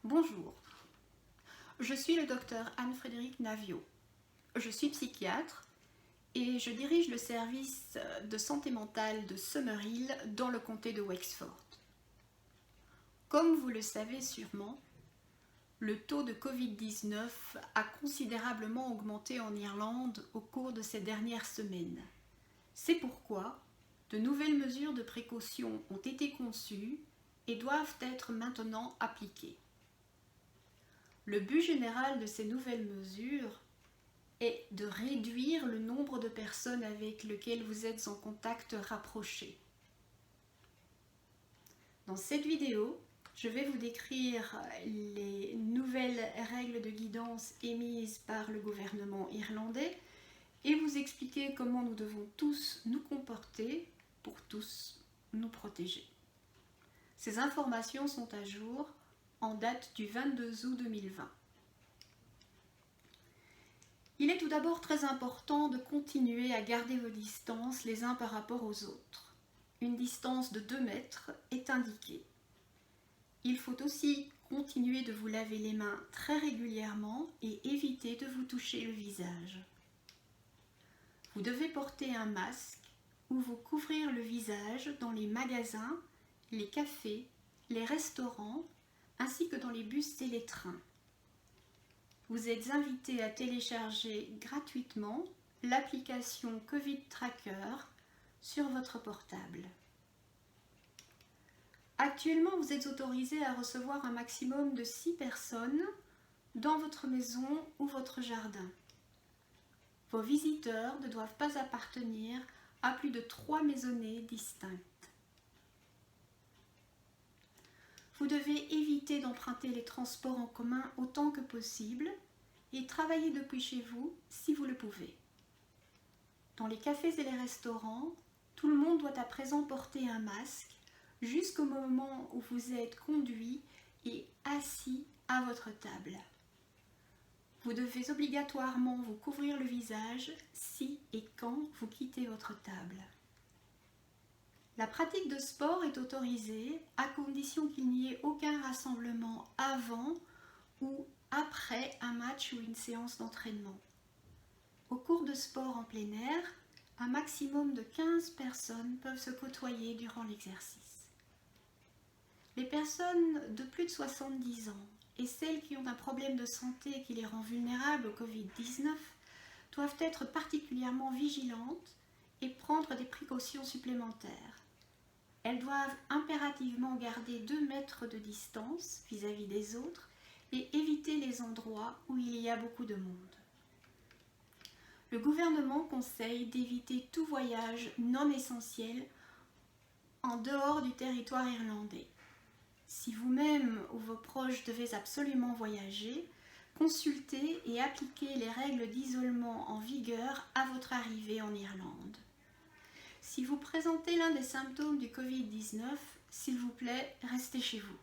Bonjour, je suis le docteur Anne-Frédérique Naviot. Je suis psychiatre et je dirige le service de santé mentale de Summerhill dans le comté de Wexford. Comme vous le savez sûrement, le taux de Covid-19 a considérablement augmenté en Irlande au cours de ces dernières semaines. C'est pourquoi de nouvelles mesures de précaution ont été conçues et doivent être maintenant appliquées. Le but général de ces nouvelles mesures est de réduire le nombre de personnes avec lesquelles vous êtes en contact rapproché. Dans cette vidéo, je vais vous décrire les nouvelles règles de guidance émises par le gouvernement irlandais et vous expliquer comment nous devons tous nous comporter pour tous nous protéger. Ces informations sont à jour en date du 22 août 2020. Il est tout d'abord très important de continuer à garder vos distances les uns par rapport aux autres. Une distance de 2 mètres est indiquée. Il faut aussi continuer de vous laver les mains très régulièrement et éviter de vous toucher le visage. Vous devez porter un masque ou vous couvrir le visage dans les magasins, les cafés, les restaurants, ainsi que dans les bus et les trains. Vous êtes invité à télécharger gratuitement l'application Covid Tracker sur votre portable. Actuellement, vous êtes autorisé à recevoir un maximum de 6 personnes dans votre maison ou votre jardin. Vos visiteurs ne doivent pas appartenir à plus de 3 maisonnées distinctes. Vous devez éviter d'emprunter les transports en commun autant que possible et travailler depuis chez vous si vous le pouvez. Dans les cafés et les restaurants, tout le monde doit à présent porter un masque jusqu'au moment où vous êtes conduit et assis à votre table. Vous devez obligatoirement vous couvrir le visage si et quand vous quittez votre table. La pratique de sport est autorisée à condition qu'il n'y ait aucun rassemblement avant ou après un match ou une séance d'entraînement. Au cours de sport en plein air, un maximum de 15 personnes peuvent se côtoyer durant l'exercice. Les personnes de plus de 70 ans et celles qui ont un problème de santé qui les rend vulnérables au Covid-19 doivent être particulièrement vigilantes et prendre des précautions supplémentaires. Elles doivent impérativement garder 2 mètres de distance vis-à-vis des autres et éviter les endroits où il y a beaucoup de monde. Le gouvernement conseille d'éviter tout voyage non essentiel en dehors du territoire irlandais. Si vous-même ou vos proches devez absolument voyager, consultez et appliquez les règles d'isolement en vigueur à votre arrivée en Irlande. Si vous présentez l'un des symptômes du Covid-19, s'il vous plaît, restez chez vous.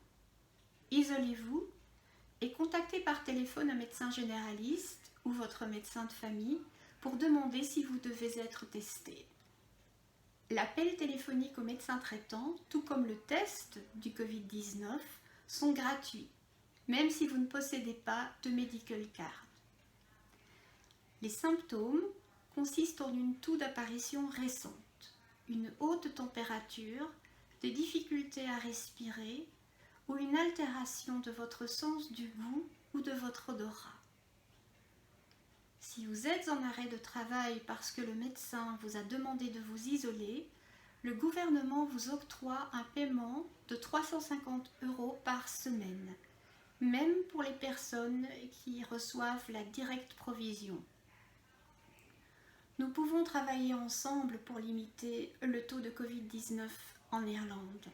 Isolez-vous et contactez par téléphone un médecin généraliste ou votre médecin de famille pour demander si vous devez être testé. L'appel téléphonique au médecin traitant, tout comme le test du Covid-19, sont gratuits, même si vous ne possédez pas de medical card. Les symptômes consistent en une toux d'apparition récente, une haute température, des difficultés à respirer ou une altération de votre sens du goût ou de votre odorat. Si vous êtes en arrêt de travail parce que le médecin vous a demandé de vous isoler, le gouvernement vous octroie un paiement de 350 € par semaine, même pour les personnes qui reçoivent la directe provision. Nous pouvons travailler ensemble pour limiter le taux de Covid-19 en Irlande.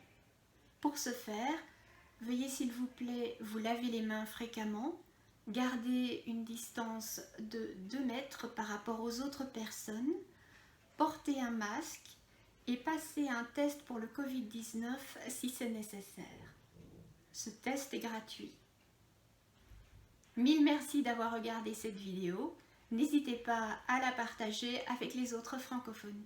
Pour ce faire, veuillez s'il vous plaît vous laver les mains fréquemment, garder une distance de 2 mètres par rapport aux autres personnes, porter un masque et passer un test pour le Covid-19 si c'est nécessaire. Ce test est gratuit. Mille merci d'avoir regardé cette vidéo. N'hésitez pas à la partager avec les autres francophones.